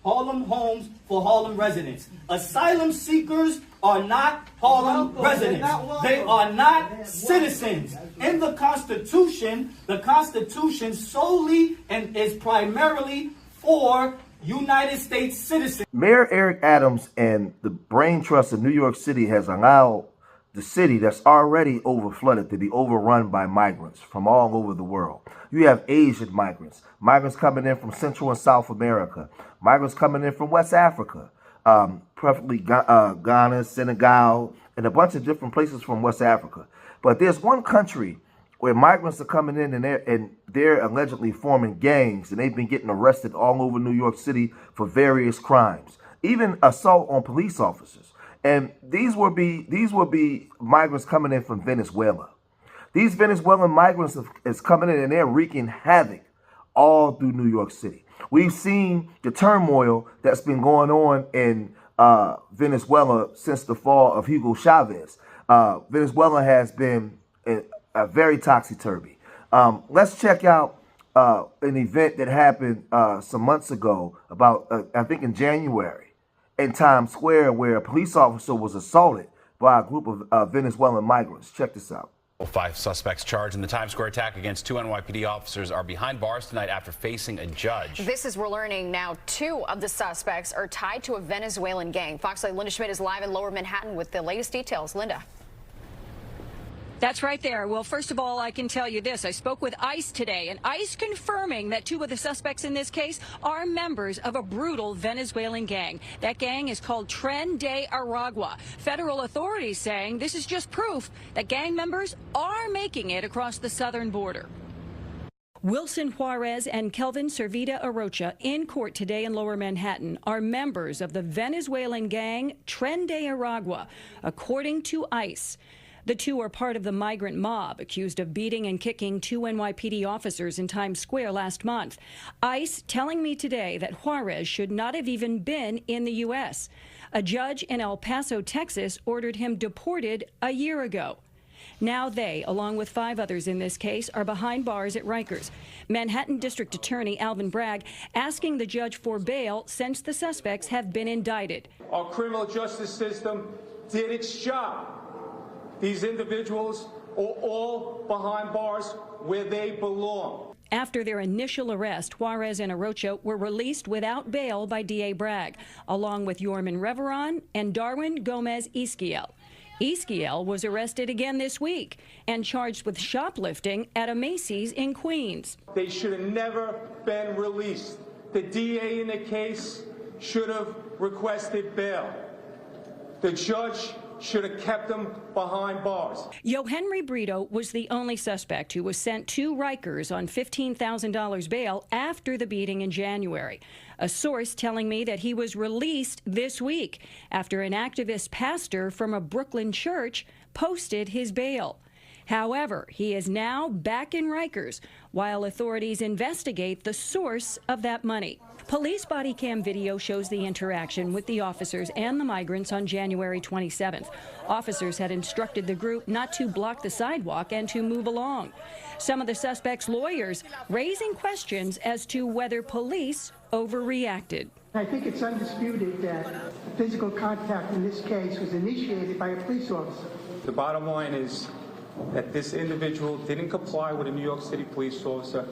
Harlem homes for Harlem residents. Asylum seekers are not Harlem residents. They are not citizens. In the Constitution solely and is primarily for United States citizens. Mayor Eric Adams and the Brain Trust of New York City has allowed the city that's already overflooded to be overrun by migrants from all over the world. You have Asian migrants, migrants coming in from Central and South America, migrants coming in from West Africa, preferably Ghana, Senegal, and a bunch of different places from West Africa. But there's one country where migrants are coming in and they're allegedly forming gangs, and they've been getting arrested all over New York City for various crimes, even assault on police officers. And these will be migrants coming in from Venezuela. These Venezuelan migrants is coming in and they're wreaking havoc all through New York City. We've seen the turmoil that's been going on in Venezuela since the fall of Hugo Chavez. Venezuela has been a very topsy-turvy. Let's check out an event that happened some months ago, about I think in January, in Times Square, where a police officer was assaulted by a group of Venezuelan migrants. Check this out. 5 suspects charged in the Times Square attack against 2 NYPD officers are behind bars tonight after facing a judge. This is, we're learning now, 2 of the suspects are tied to a Venezuelan gang. Fox 8 Linda Schmidt is live in Lower Manhattan with the latest details. Linda. That's right there. Well, first of all, I can tell you this. I spoke with ICE today, and ICE confirming that 2 of the suspects in this case are members of a brutal Venezuelan gang. That gang is called Tren de Aragua. Federal authorities saying this is just proof that gang members are making it across the southern border. Wilson Juarez and Kelvin Servita Arocha in court today in Lower Manhattan are members of the Venezuelan gang Tren de Aragua, according to ICE. The 2 are part of the migrant mob accused of beating and kicking 2 NYPD officers in Times Square last month. ICE telling me today that Juarez should not have even been in the U.S. A judge in El Paso, Texas, ordered him deported a year ago. Now they, along with 5 others in this case, are behind bars at Rikers. Manhattan District Attorney Alvin Bragg asking the judge for bail since the suspects have been indicted. Our criminal justice system did its job. These individuals are all behind bars where they belong. After their initial arrest, Juarez and Arocha were released without bail by DA Bragg, along with Yorman Reveron and Darwin Gomez Esquiel. Esquiel was arrested again this week and charged with shoplifting at a Macy's in Queens. They should have never been released. The DA in the case should have requested bail. The judge should have kept them behind bars. Yohenry Brito was the only suspect who was sent to Rikers on $15,000 bail after the beating in January. A source telling me that he was released this week after an activist pastor from a Brooklyn church posted his bail. However, he is now back in Rikers while authorities investigate the source of that money. Police body cam video shows the interaction with the officers and the migrants on January 27th. Officers had instructed the group not to block the sidewalk and to move along. Some of the suspects' lawyers raising questions as to whether police overreacted. I think it's undisputed that physical contact in this case was initiated by a police officer. The bottom line is that this individual didn't comply with a New York City police officer.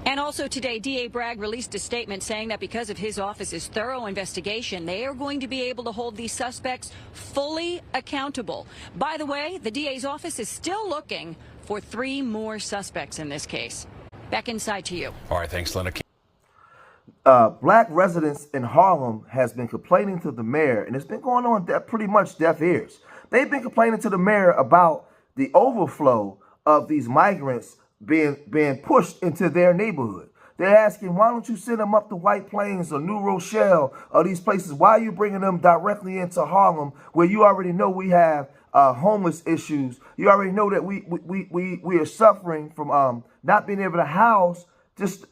And also today, DA Bragg released a statement saying that because of his office's thorough investigation, they are going to be able to hold these suspects fully accountable. By the way, the DA's office is still looking for 3 more suspects in this case. Back inside to you. All right, thanks, Linda. Black residents in Harlem has been complaining to the mayor, and it's been going on pretty much deaf ears. They've been complaining to the mayor about the overflow of these migrants being pushed into their neighborhood. They're asking, why don't you send them up to White Plains or New Rochelle or these places? Why are you bringing them directly into Harlem, where you already know we have homeless issues? You already know that we are suffering from not being able to house just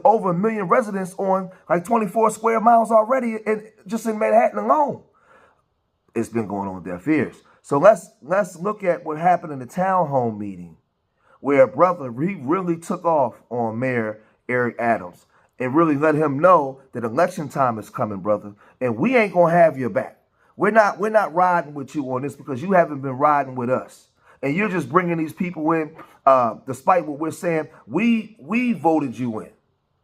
over 1 million residents on like 24 square miles already, just in Manhattan alone. It's been going on deaf ears. So let's look at what happened in the town hall meeting, where a brother, he really took off on Mayor Eric Adams. and really let him know that election time is coming, brother, and we ain't gonna have your back. We're not riding with you on this because you haven't been riding with us. And you're just bringing these people in, despite what we're saying. We voted you in.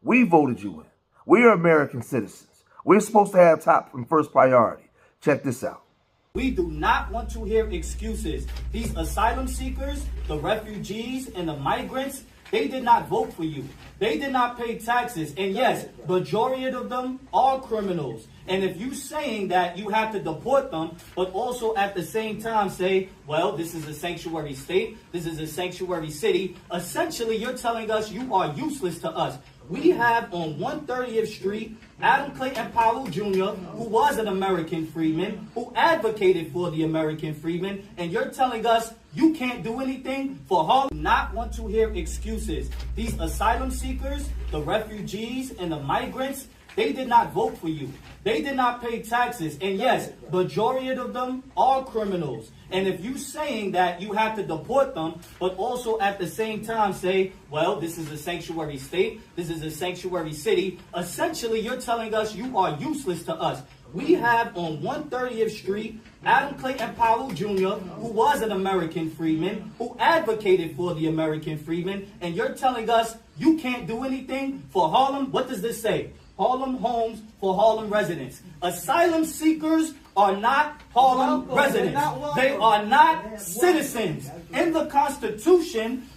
We voted you in. We are American citizens. We're supposed to have top and first priority. Check this out. We do not want to hear excuses. These asylum seekers, the refugees, and the migrants, they did not vote for you. They did not pay taxes. And yes, majority of them are criminals. And if you're saying that you have to deport them, but also at the same time say, well, this is a sanctuary state, this is a sanctuary city, essentially you're telling us you are useless to us. We have on 130th Street, Adam Clayton Powell Jr., who was an American freedman, who advocated for the American freedmen, and you're telling us you can't do anything for Harlem? Do not want to hear excuses. These asylum seekers, the refugees, and the migrants, they did not vote for you. They did not pay taxes. And yes, majority of them are criminals. And if you're saying that you have to deport them, but also at the same time say, well, this is a sanctuary state, this is a sanctuary city, essentially you're telling us you are useless to us. We have on 130th Street, Adam Clayton Powell Jr., who was an American freedman, who advocated for the American freedmen, and you're telling us you can't do anything for Harlem? What does this say? Harlem homes for Harlem residents. Asylum seekers are not Harlem residents. They are not citizens. In the Constitution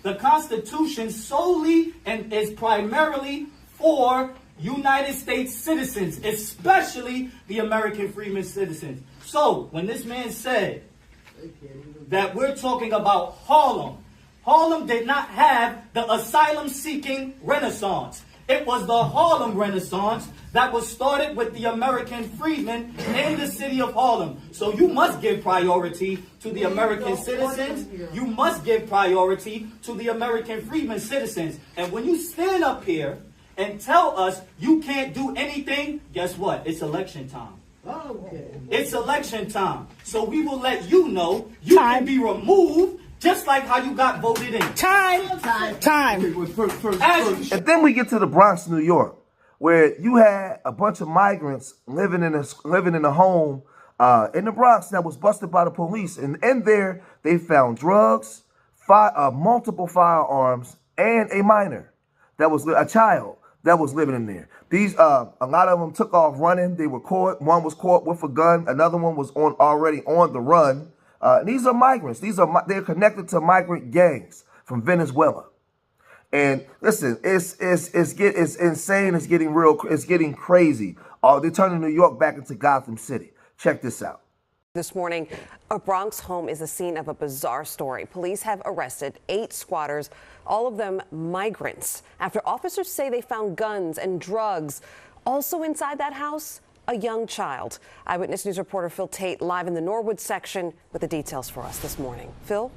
solely and is primarily for United States citizens, especially the American freedmen citizens. So when this man said that we're talking about Harlem, Harlem did not have the asylum-seeking renaissance. It was the Harlem Renaissance that was started with the American freedmen in the city of Harlem. So you must give priority to the American citizens. You must give priority to the American freedmen citizens. And when you stand up here and tell us you can't do anything, guess what? It's election time. It's election time. So we will let you know you can be removed just like how you got voted in. Time. And then we get to the Bronx, New York, where you had a bunch of migrants living in a home in the Bronx that was busted by the police. And in there, they found drugs, multiple firearms, and a minor that was a child that was living in there. These a lot of them took off running. They were caught. One was caught with a gun. Another one was already on the run. These are migrants. They're connected to migrant gangs from Venezuela. And listen, it's insane. It's getting real. It's getting crazy. They're turning New York back into Gotham City. Check this out. This morning, a Bronx home is the scene of a bizarre story. Police have arrested 8 squatters, all of them migrants, after officers say they found guns and drugs. Also inside that house, a young child. Eyewitness News reporter Phil Tate live in the Norwood section with the details for us this morning. Phil?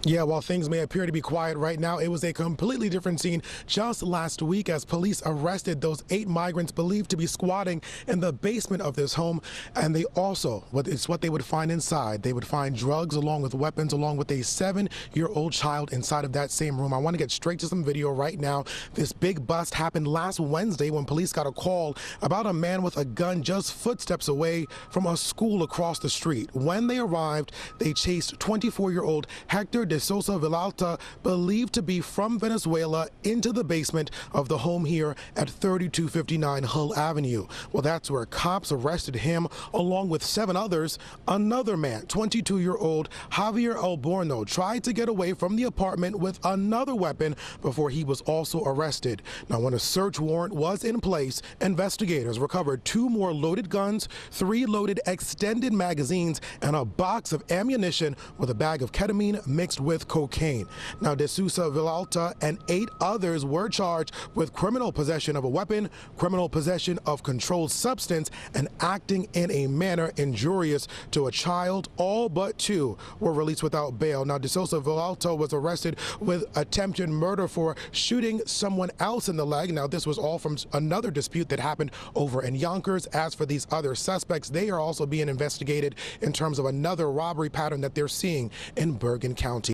Yeah, while things may appear to be quiet right now, it was a completely different scene just last week as police arrested those 8 migrants believed to be squatting in the basement of this home. And they also, it's what they would find inside. They would find drugs along with weapons, along with a 7-year-old child inside of that same room. I want to get straight to some video right now. This big bust happened last Wednesday when police got a call about a man with a gun just footsteps away from a school across the street. When they arrived, they chased 24-year-old Hector de Sosa Villalta, believed to be from Venezuela, into the basement of the home here at 3259 Hull Avenue. Well, that's where cops arrested him along with 7 others. Another man, 22-year-old Javier Alborno, tried to get away from the apartment with another weapon before he was also arrested. Now, when a search warrant was in place, investigators recovered 2 more loaded guns, 3 loaded extended magazines, and a box of ammunition with a bag of ketamine mixed with cocaine. Now, De Sousa Villalta and 8 others were charged with criminal possession of a weapon, criminal possession of controlled substance, and acting in a manner injurious to a child. All but 2 were released without bail. Now, De Sousa Villalta was arrested with attempted murder for shooting someone else in the leg. Now, this was all from another dispute that happened over in Yonkers. As for these other suspects, they are also being investigated in terms of another robbery pattern that they're seeing in Bergen County.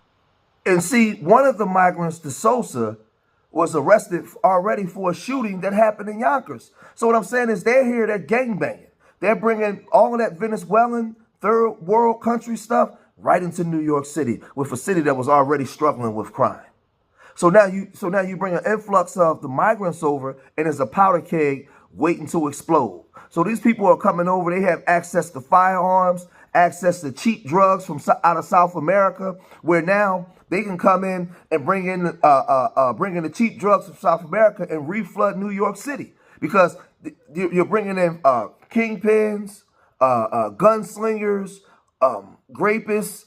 And see, one of the migrants, De Sosa, was arrested already for a shooting that happened in Yonkers. So what I'm saying is they're here, they're gangbanging. They're bringing all of that Venezuelan third world country stuff right into New York City, with a city that was already struggling with crime. So now you bring an influx of the migrants over, and there's a powder keg waiting to explode. So these people are coming over. They have access to firearms, access to cheap drugs from out of South America, where now they can come in and bring in the cheap drugs from South America and reflood New York City, because you're bringing in kingpins, gunslingers, grapists,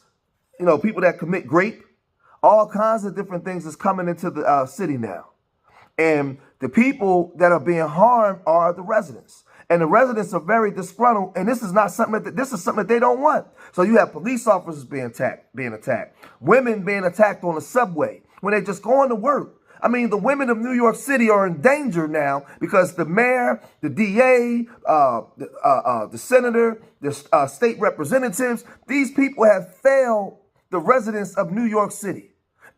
people that commit rape. All kinds of different things is coming into the city now. And the people that are being harmed are the residents. And the residents are very disgruntled. And this is not something this is something that they don't want. So you have police officers being attacked, women being attacked on the subway when they're just going to work. I mean, the women of New York City are in danger now because the mayor, the DA, the senator, the state representatives, these people have failed the residents of New York City.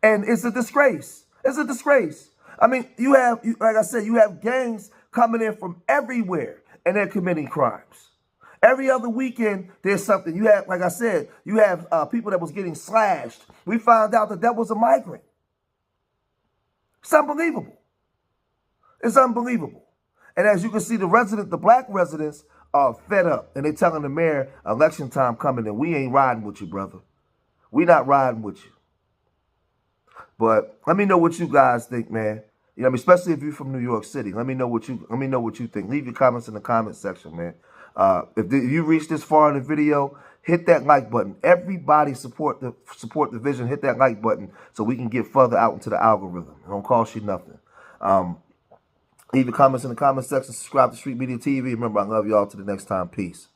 And it's a disgrace. It's a disgrace. I mean, like I said, you have gangs coming in from everywhere, and they're committing crimes. Every other weekend, there's something. You have, like I said, you have people that was getting slashed. We found out that was a migrant. It's unbelievable. It's unbelievable. And as you can see, the black residents are fed up, and they're telling the mayor, election time coming, and we ain't riding with you, brother. We not riding with you. But let me know what you guys think, man. Especially if you're from New York City. Let me know what you think. Leave your comments in the comment section, man. If you reach this far in the video, hit that like button. Everybody support the vision. Hit that like button so we can get further out into the algorithm. It don't cost you nothing. Leave your comments in the comment section. Subscribe to Street Media TV. Remember, I love y'all. Till the next time. Peace.